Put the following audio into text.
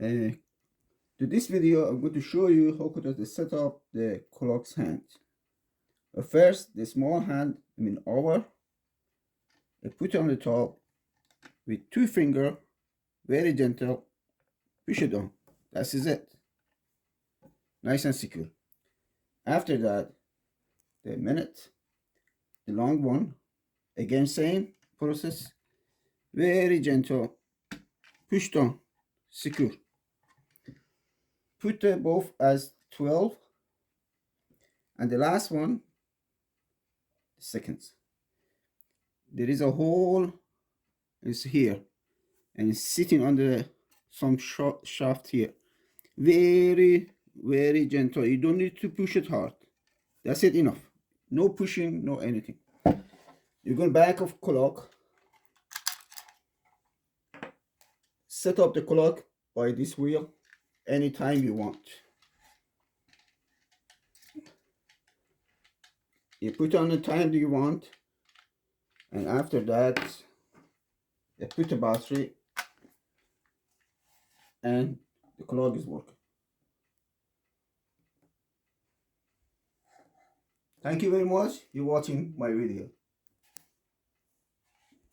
To this video, I'm going to show you how to set up the clock's hand. First, the small hand, over, I put it on the top with 2 fingers, very gentle, push it on. That is it. Nice and secure. After that, the minute, the long one, again same process, very gentle, push down, secure. Put both as 12, and the last one, seconds. There is a hole is here, and it's sitting under some shaft here. Very, very gentle. You don't need to push it hard. That's it, enough. No pushing, no anything. You go back of clock. Set up the clock by this wheel anytime you want. You put on the time that you want, and after that you put the battery and the clock is working. Thank you very much. You're watching my video.